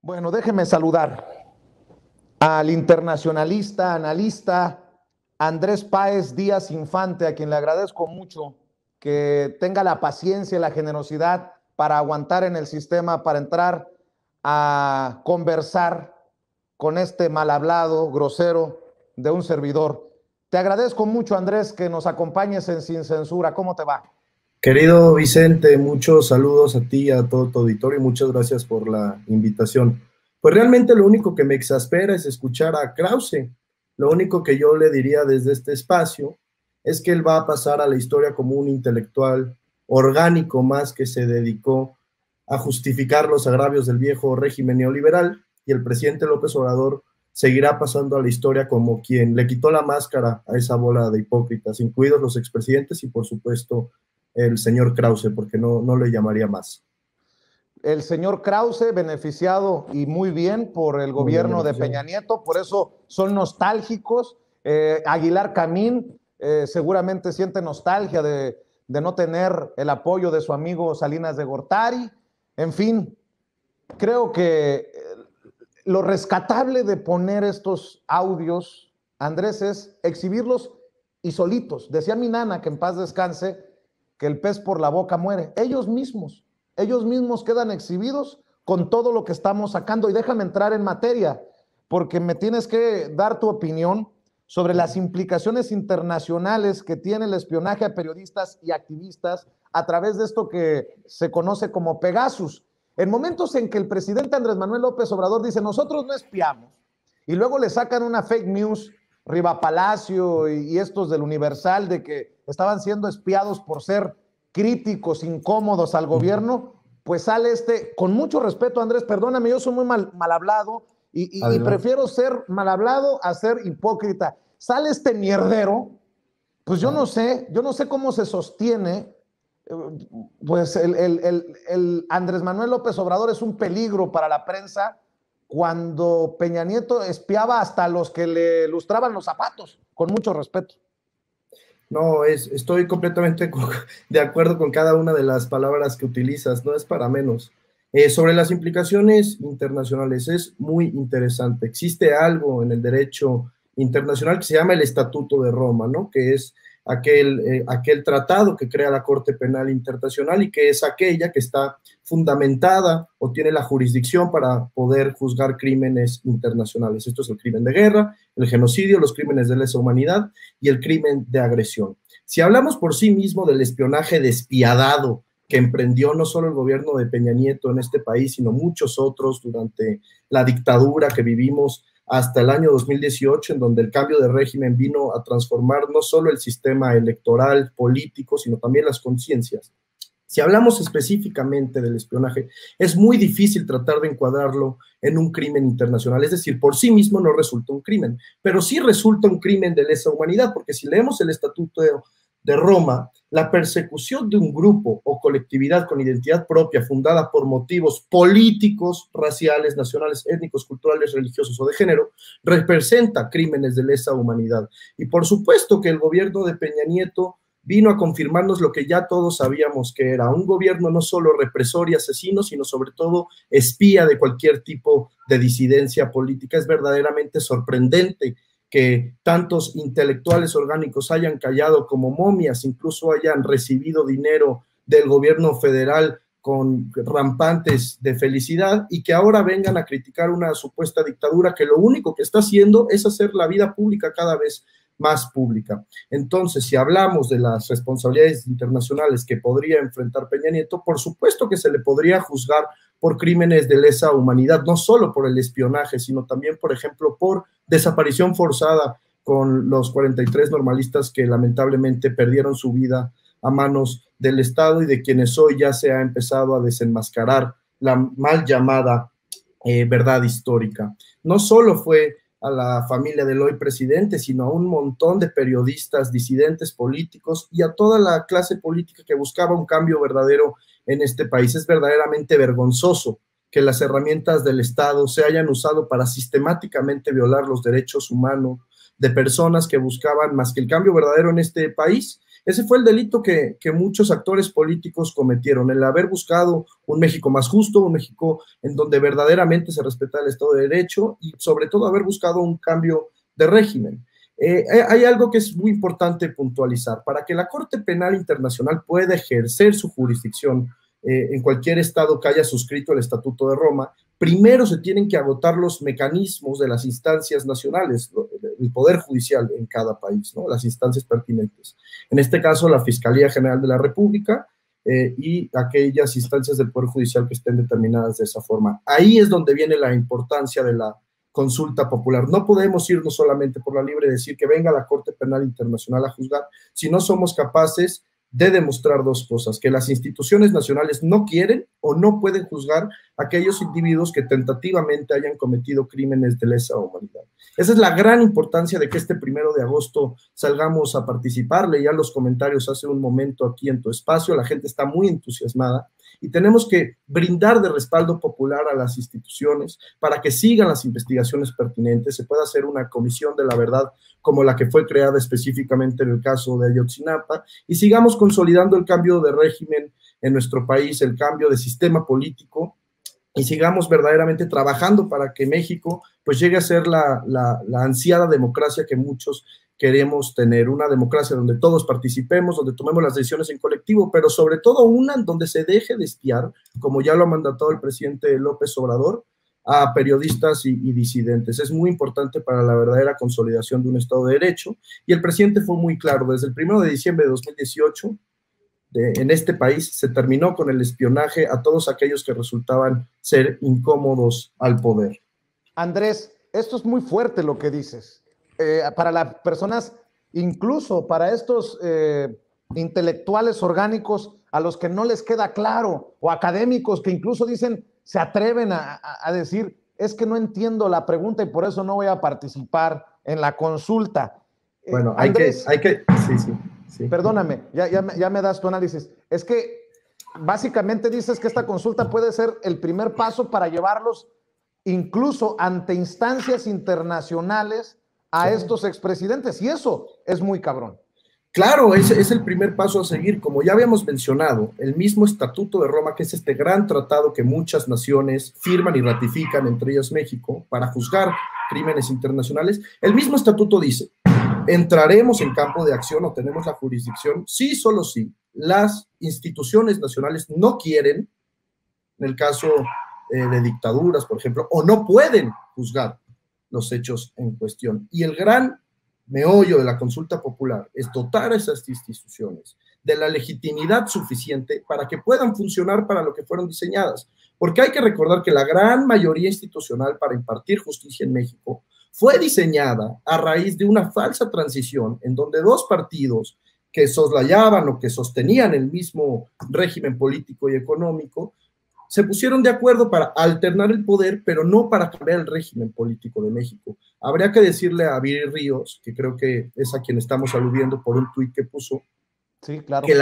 Bueno, déjeme saludar al internacionalista, analista Andrés Páez Díaz Infante, a quien le agradezco mucho que tenga la paciencia y la generosidad para aguantar en el sistema, para entrar a conversar con este mal hablado, grosero de un servidor. Te agradezco mucho, Andrés, que nos acompañes en Sin Censura. ¿Cómo te va? Querido Vicente, muchos saludos a ti y a todo tu auditorio y muchas gracias por la invitación. Pues realmente lo único que me exaspera es escuchar a Krause. Lo único que yo le diría desde este espacio es que él va a pasar a la historia como un intelectual orgánico más que se dedicó a justificar los agravios del viejo régimen neoliberal, y el presidente López Obrador seguirá pasando a la historia como quien le quitó la máscara a esa bola de hipócritas, incluidos los expresidentes y por supuesto el señor Krause, porque no le llamaría más. El señor Krause, beneficiado y muy bien por el Muy bien gobierno de beneficiado. Peña Nieto, por eso son nostálgicos. Aguilar Camín seguramente siente nostalgia de no tener el apoyo de su amigo Salinas de Gortari. En fin, creo que lo rescatable de poner estos audios, Andrés, es exhibirlos y solitos. Decía mi nana, que en paz descanse, que el pez por la boca muere. Ellos mismos quedan exhibidos con todo lo que estamos sacando. Y déjame entrar en materia, porque me tienes que dar tu opinión sobre las implicaciones internacionales que tiene el espionaje a periodistas y activistas a través de esto que se conoce como Pegasus. En momentos en que el presidente Andrés Manuel López Obrador dice, nosotros no espiamos, y luego le sacan una fake news, Riva Palacio y estos del Universal, de que estaban siendo espiados por ser críticos, incómodos al gobierno, pues sale con mucho respeto, Andrés, perdóname, yo soy muy mal hablado y Adelante. prefiero ser mal hablado a ser hipócrita. Sale este mierdero, pues yo no sé cómo se sostiene. Pues el Andrés Manuel López Obrador es un peligro para la prensa cuando Peña Nieto espiaba hasta los que le lustraban los zapatos, con mucho respeto. No, estoy completamente de acuerdo con cada una de las palabras que utilizas, no es para menos. Sobre las implicaciones internacionales, es muy interesante. Existe algo en el derecho internacional que se llama el Estatuto de Roma, ¿no? Que es aquel tratado que crea la Corte Penal Internacional y que es aquella que está fundamentada o tiene la jurisdicción para poder juzgar crímenes internacionales. Esto es el crimen de guerra, el genocidio, los crímenes de lesa humanidad y el crimen de agresión. Si hablamos por sí mismo del espionaje despiadado que emprendió no solo el gobierno de Peña Nieto en este país, sino muchos otros durante la dictadura que vivimos hasta el año 2018, en donde el cambio de régimen vino a transformar no solo el sistema electoral, político, sino también las conciencias. Si hablamos específicamente del espionaje, es muy difícil tratar de encuadrarlo en un crimen internacional, es decir, por sí mismo no resulta un crimen, pero sí resulta un crimen de lesa humanidad, porque si leemos el Estatuto de Roma, la persecución de un grupo o colectividad con identidad propia fundada por motivos políticos, raciales, nacionales, étnicos, culturales, religiosos o de género, representa crímenes de lesa humanidad. Y por supuesto que el gobierno de Peña Nieto vino a confirmarnos lo que ya todos sabíamos que era un gobierno no solo represor y asesino, sino sobre todo espía de cualquier tipo de disidencia política. Es verdaderamente sorprendente que tantos intelectuales orgánicos hayan callado como momias, incluso hayan recibido dinero del gobierno federal con rampantes de felicidad y que ahora vengan a criticar una supuesta dictadura que lo único que está haciendo es hacer la vida pública cada vez más pública. Entonces, si hablamos de las responsabilidades internacionales que podría enfrentar Peña Nieto, por supuesto que se le podría juzgar por crímenes de lesa humanidad, no solo por el espionaje, sino también, por ejemplo, por desaparición forzada con los 43 normalistas que lamentablemente perdieron su vida a manos del Estado y de quienes hoy ya se ha empezado a desenmascarar la mal llamada verdad histórica. No solo fue a la familia del hoy presidente, sino a un montón de periodistas, disidentes políticos y a toda la clase política que buscaba un cambio verdadero en este país. Es verdaderamente vergonzoso que las herramientas del Estado se hayan usado para sistemáticamente violar los derechos humanos de personas que buscaban más que el cambio verdadero en este país, Ese fue el delito que muchos actores políticos cometieron, el haber buscado un México más justo, un México en donde verdaderamente se respeta el Estado de Derecho y sobre todo haber buscado un cambio de régimen. Hay algo que es muy importante puntualizar. Para que la Corte Penal Internacional pueda ejercer su jurisdicción en cualquier estado que haya suscrito el Estatuto de Roma, primero se tienen que agotar los mecanismos de las instancias nacionales, el Poder Judicial en cada país, ¿no? Las instancias pertinentes. En este caso, la Fiscalía General de la República y aquellas instancias del Poder Judicial que estén determinadas de esa forma. Ahí es donde viene la importancia de la consulta popular. No podemos irnos solamente por la libre y decir que venga la Corte Penal Internacional a juzgar si no somos capaces de demostrar dos cosas: que las instituciones nacionales no quieren o no pueden juzgar a aquellos individuos que tentativamente hayan cometido crímenes de lesa humanidad. Esa es la gran importancia de que este 1 de agosto salgamos a participar. Leía los comentarios hace un momento aquí en tu espacio, la gente está muy entusiasmada y tenemos que brindar de respaldo popular a las instituciones para que sigan las investigaciones pertinentes, se pueda hacer una comisión de la verdad como la que fue creada específicamente en el caso de Ayotzinapa, y sigamos consolidando el cambio de régimen en nuestro país, el cambio de sistema político, y sigamos verdaderamente trabajando para que México pues llegue a ser la ansiada democracia que muchos queremos tener, una democracia donde todos participemos, donde tomemos las decisiones en colectivo, pero sobre todo una donde se deje de espiar, como ya lo ha mandatado el presidente López Obrador, a periodistas y disidentes. Es muy importante para la verdadera consolidación de un Estado de Derecho, y el presidente fue muy claro: desde el 1 de diciembre de 2018, en este país se terminó con el espionaje a todos aquellos que resultaban ser incómodos al poder. Andrés, esto es muy fuerte lo que dices. Para las personas, incluso para estos intelectuales orgánicos a los que no les queda claro, o académicos que incluso dicen, se atreven a decir, es que no entiendo la pregunta y por eso no voy a participar en la consulta. Bueno, Andrés, sí. Perdóname, ya me das tu análisis. Es que básicamente dices que esta consulta puede ser el primer paso para llevarlos incluso ante instancias internacionales a estos expresidentes, y eso es muy cabrón. Claro, es el primer paso a seguir. Como ya habíamos mencionado, el mismo Estatuto de Roma, que es este gran tratado que muchas naciones firman y ratifican, entre ellas México, para juzgar crímenes internacionales, el mismo estatuto dice: entraremos en campo de acción o tenemos la jurisdicción sí, solo sí, las instituciones nacionales no quieren, en el caso de dictaduras, por ejemplo, o no pueden juzgar los hechos en cuestión. Y el gran meollo de la consulta popular es dotar a esas instituciones de la legitimidad suficiente para que puedan funcionar para lo que fueron diseñadas. Porque hay que recordar que la gran mayoría institucional para impartir justicia en México fue diseñada a raíz de una falsa transición en donde dos partidos que soslayaban o que sostenían el mismo régimen político y económico se pusieron de acuerdo para alternar el poder, pero no para cambiar el régimen político de México. Habría que decirle a Viri Ríos, que creo que es a quien estamos aludiendo por un tuit que puso, sí, claro, que el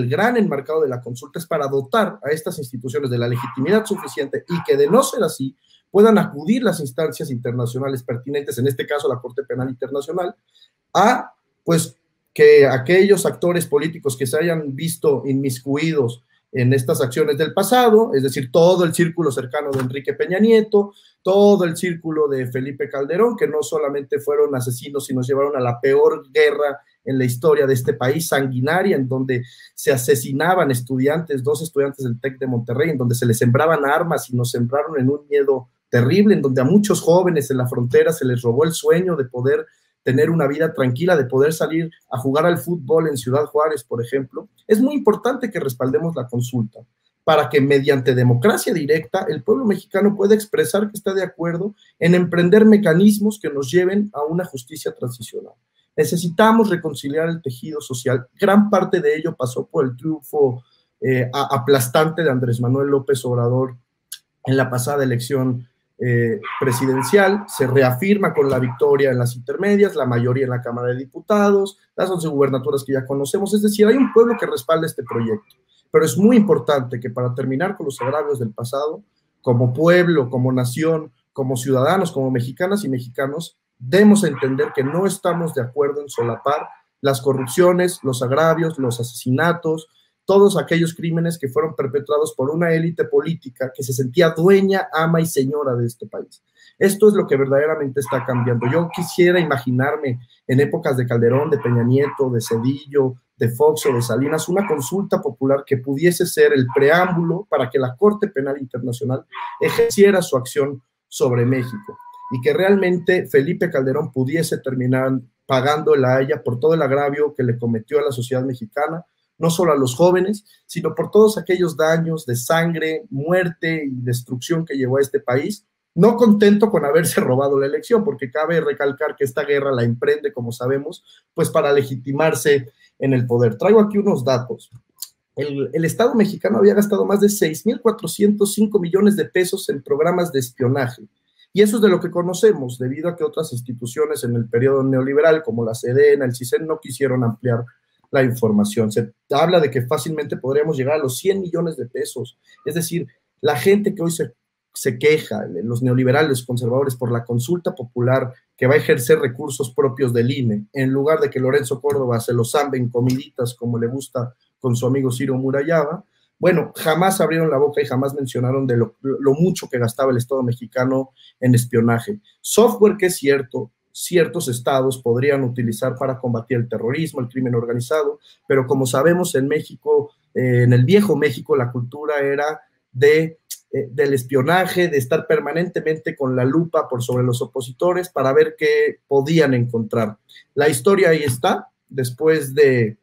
gran enmarcado de la consulta es para dotar a estas instituciones de la legitimidad suficiente y que, de no ser así, puedan acudir las instancias internacionales pertinentes, en este caso la Corte Penal Internacional, a, pues, que aquellos actores políticos que se hayan visto inmiscuidos en estas acciones del pasado, es decir, todo el círculo cercano de Enrique Peña Nieto, todo el círculo de Felipe Calderón, que no solamente fueron asesinos, sino llevaron a la peor guerra en la historia de este país, sanguinaria, en donde se asesinaban estudiantes, 2 estudiantes del TEC de Monterrey, en donde se les sembraban armas y nos sembraron en un miedo terrible, en donde a muchos jóvenes en la frontera se les robó el sueño de poder tener una vida tranquila, de poder salir a jugar al fútbol en Ciudad Juárez, por ejemplo. Es muy importante que respaldemos la consulta para que mediante democracia directa el pueblo mexicano pueda expresar que está de acuerdo en emprender mecanismos que nos lleven a una justicia transicional. Necesitamos reconciliar el tejido social. Gran parte de ello pasó por el triunfo aplastante de Andrés Manuel López Obrador en la pasada elección presidencial. Se reafirma con la victoria en las intermedias, la mayoría en la Cámara de Diputados, las 11 gubernaturas que ya conocemos. Es decir, hay un pueblo que respalda este proyecto, pero es muy importante que, para terminar con los agravios del pasado, como pueblo, como nación, como ciudadanos, como mexicanas y mexicanos, demos a entender que no estamos de acuerdo en solapar las corrupciones, los agravios, los asesinatos, todos aquellos crímenes que fueron perpetrados por una élite política que se sentía dueña, ama y señora de este país. Esto es lo que verdaderamente está cambiando. Yo quisiera imaginarme en épocas de Calderón, de Peña Nieto, de Zedillo, de Fox o de Salinas, una consulta popular que pudiese ser el preámbulo para que la Corte Penal Internacional ejerciera su acción sobre México y que realmente Felipe Calderón pudiese terminar pagando en La Haya por todo el agravio que le cometió a la sociedad mexicana, no solo a los jóvenes, sino por todos aquellos daños de sangre, muerte y destrucción que llevó a este país, no contento con haberse robado la elección, porque cabe recalcar que esta guerra la emprende, como sabemos, pues para legitimarse en el poder. Traigo aquí unos datos. El Estado mexicano había gastado más de 6,405 millones de pesos en programas de espionaje. Y eso es de lo que conocemos, debido a que otras instituciones en el periodo neoliberal, como la Sedena, el CISEN, no quisieron ampliar la información. Se habla de que fácilmente podríamos llegar a los 100 millones de pesos. Es decir, la gente que hoy se queja, los neoliberales conservadores, por la consulta popular que va a ejercer recursos propios del INE, en lugar de que Lorenzo Córdoba se los zambe en comiditas como le gusta con su amigo Ciro Murayama, bueno, jamás abrieron la boca y jamás mencionaron de lo mucho que gastaba el Estado mexicano en espionaje. Software que es cierto, ciertos estados podrían utilizar para combatir el terrorismo, el crimen organizado, pero como sabemos en México, en el viejo México, la cultura era del espionaje, de estar permanentemente con la lupa por sobre los opositores para ver qué podían encontrar. La historia ahí está, después de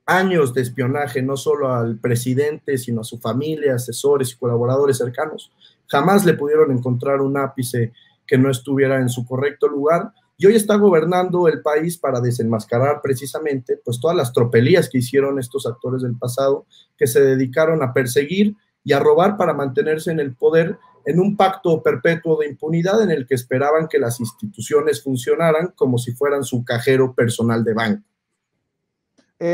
años de espionaje, no solo al presidente, sino a su familia, asesores y colaboradores cercanos. Jamás le pudieron encontrar un ápice que no estuviera en su correcto lugar, y hoy está gobernando el país para desenmascarar precisamente pues todas las tropelías que hicieron estos actores del pasado, que se dedicaron a perseguir y a robar para mantenerse en el poder en un pacto perpetuo de impunidad en el que esperaban que las instituciones funcionaran como si fueran su cajero personal de banco.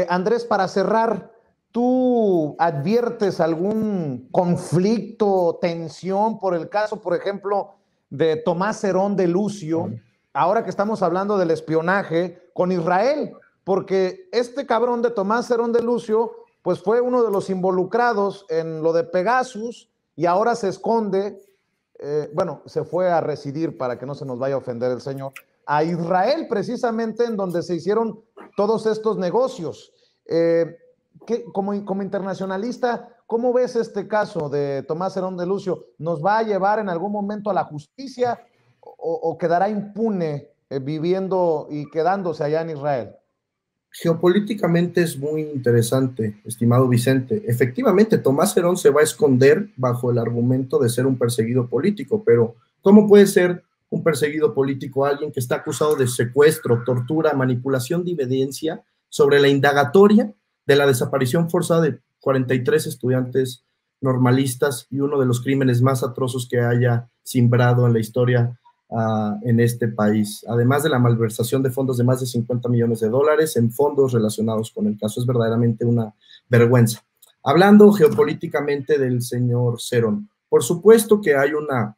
Andrés, para cerrar, ¿tú adviertes algún conflicto, tensión por el caso, por ejemplo, de Tomás Herón de Lucio, ahora que estamos hablando del espionaje con Israel? Porque este cabrón de Tomás Herón de Lucio, pues fue uno de los involucrados en lo de Pegasus y ahora se esconde, bueno, se fue a residir, para que no se nos vaya a ofender el señor, a Israel, precisamente en donde se hicieron todos estos negocios. Como internacionalista, ¿cómo ves este caso de Tomás Herón de Lucio? ¿Nos va a llevar en algún momento a la justicia o quedará impune viviendo y quedándose allá en Israel? Geopolíticamente es muy interesante, estimado Vicente. Efectivamente, Tomás Herón se va a esconder bajo el argumento de ser un perseguido político, pero ¿cómo puede ser un perseguido político alguien que está acusado de secuestro, tortura, manipulación de evidencia sobre la indagatoria de la desaparición forzada de 43 estudiantes normalistas y uno de los crímenes más atroces que haya simbrado en la historia en este país, además de la malversación de fondos de más de 50 millones de dólares en fondos relacionados con el caso? Es verdaderamente una vergüenza. Hablando geopolíticamente del señor Cerón, por supuesto que hay una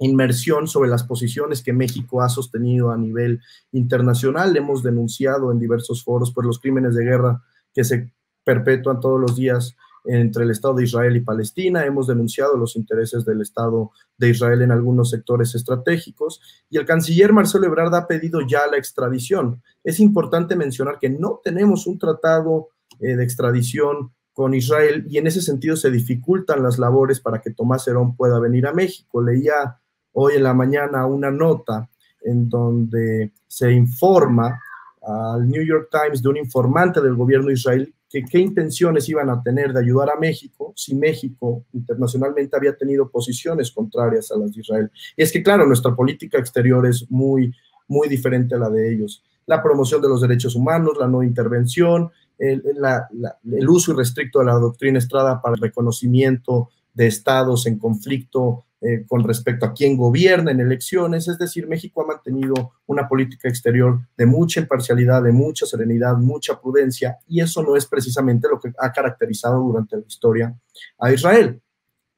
inmersión sobre las posiciones que México ha sostenido a nivel internacional. Hemos denunciado en diversos foros por los crímenes de guerra que se perpetúan todos los días entre el Estado de Israel y Palestina. Hemos denunciado los intereses del Estado de Israel en algunos sectores estratégicos, y el canciller Marcelo Ebrard ha pedido ya la extradición. Es importante mencionar que no tenemos un tratado de extradición con Israel, y en ese sentido se dificultan las labores para que Tomás Herón pueda venir a México. Leía hoy en la mañana una nota en donde se informa al New York Times de un informante del gobierno israelí que qué intenciones iban a tener de ayudar a México si México internacionalmente había tenido posiciones contrarias a las de Israel. Y es que, claro, nuestra política exterior es muy diferente a la de ellos. La promoción de los derechos humanos, la no intervención, el uso irrestricto de la doctrina Estrada para el reconocimiento de estados en conflicto con respecto a quién gobierna en elecciones. Es decir, México ha mantenido una política exterior de mucha imparcialidad, de mucha serenidad, mucha prudencia, y eso no es precisamente lo que ha caracterizado durante la historia a Israel.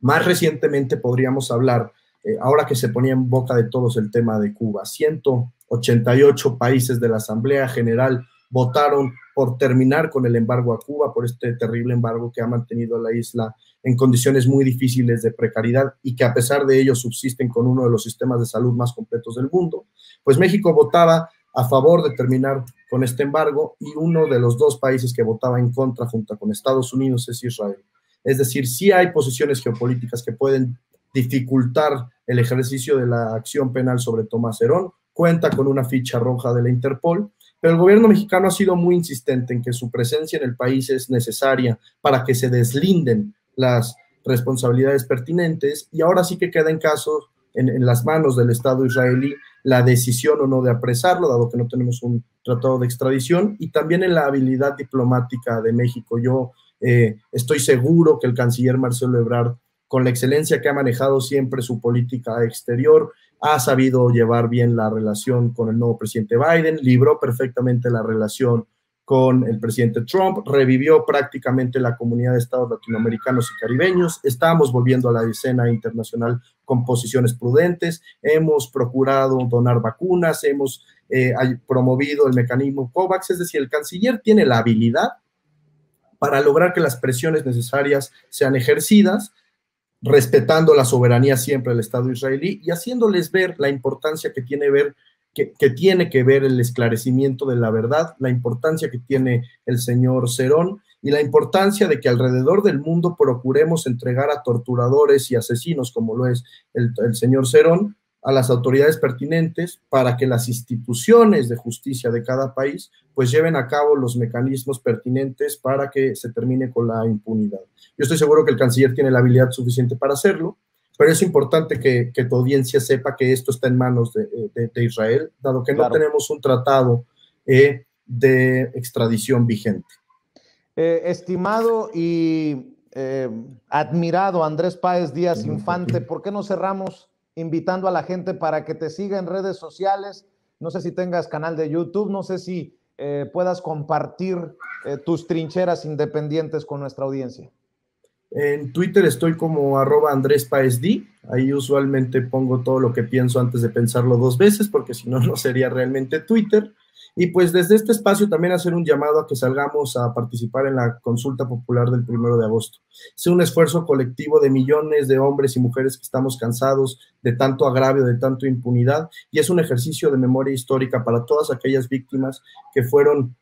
Más recientemente podríamos hablar, ahora que se ponía en boca de todos el tema de Cuba. Siento 88 países de la Asamblea General votaron por terminar con el embargo a Cuba, por este terrible embargo que ha mantenido a la isla en condiciones muy difíciles de precariedad y que a pesar de ello subsisten con uno de los sistemas de salud más completos del mundo. Pues México votaba a favor de terminar con este embargo y uno de los dos países que votaba en contra junto con Estados Unidos es Israel. Es decir, sí hay posiciones geopolíticas que pueden dificultar el ejercicio de la acción penal sobre Tomás Herón, cuenta con una ficha roja de la Interpol, pero el gobierno mexicano ha sido muy insistente en que su presencia en el país es necesaria para que se deslinden las responsabilidades pertinentes y ahora sí que queda en las manos del Estado israelí la decisión o no de apresarlo, dado que no tenemos un tratado de extradición, y también en la habilidad diplomática de México. Yo estoy seguro que el canciller Marcelo Ebrard, con la excelencia que ha manejado siempre su política exterior, ha sabido llevar bien la relación con el nuevo presidente Biden, libró perfectamente la relación con el presidente Trump, revivió prácticamente la comunidad de estados latinoamericanos y caribeños, estamos volviendo a la escena internacional con posiciones prudentes, hemos procurado donar vacunas, hemos promovido el mecanismo COVAX, es decir, el canciller tiene la habilidad para lograr que las presiones necesarias sean ejercidas, respetando la soberanía siempre del Estado israelí y haciéndoles ver la importancia que tiene que ver el esclarecimiento de la verdad, la importancia que tiene el señor Cerón y la importancia de que alrededor del mundo procuremos entregar a torturadores y asesinos, como lo es el señor Cerón, a las autoridades pertinentes para que las instituciones de justicia de cada país pues lleven a cabo los mecanismos pertinentes para que se termine con la impunidad. Yo estoy seguro que el canciller tiene la habilidad suficiente para hacerlo, pero es importante que tu audiencia sepa que esto está en manos de Israel, dado que no tenemos un tratado de extradición vigente. Estimado y admirado Andrés Páez Díaz Infante, ¿por qué no cerramos invitando a la gente para que te siga en redes sociales? No sé si tengas canal de YouTube, no sé si puedas compartir tus trincheras independientes con nuestra audiencia. En Twitter estoy como @AndrésPáezD, ahí usualmente pongo todo lo que pienso antes de pensarlo dos veces, porque si no, no sería realmente Twitter. Y pues desde este espacio también hacer un llamado a que salgamos a participar en la consulta popular del 1 de agosto. Es un esfuerzo colectivo de millones de hombres y mujeres que estamos cansados de tanto agravio, de tanta impunidad, y es un ejercicio de memoria histórica para todas aquellas víctimas que fueron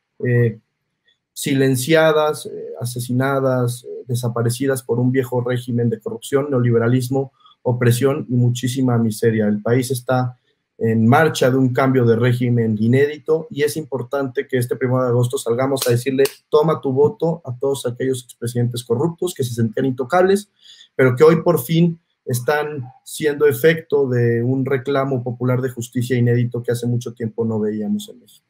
silenciadas, asesinadas, desaparecidas por un viejo régimen de corrupción, neoliberalismo, opresión y muchísima miseria. El país está en marcha de un cambio de régimen inédito y es importante que este 1 de agosto salgamos a decirle toma tu voto a todos aquellos expresidentes corruptos que se sentían intocables, pero que hoy por fin están siendo efecto de un reclamo popular de justicia inédito que hace mucho tiempo no veíamos en México.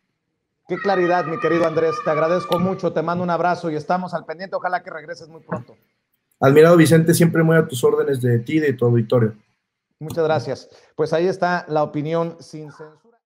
Qué claridad, mi querido Andrés, te agradezco mucho, te mando un abrazo y estamos al pendiente, ojalá que regreses muy pronto. Admirado Vicente, siempre muy a tus órdenes de ti y de tu auditorio. Muchas gracias. Pues ahí está la opinión sin censura.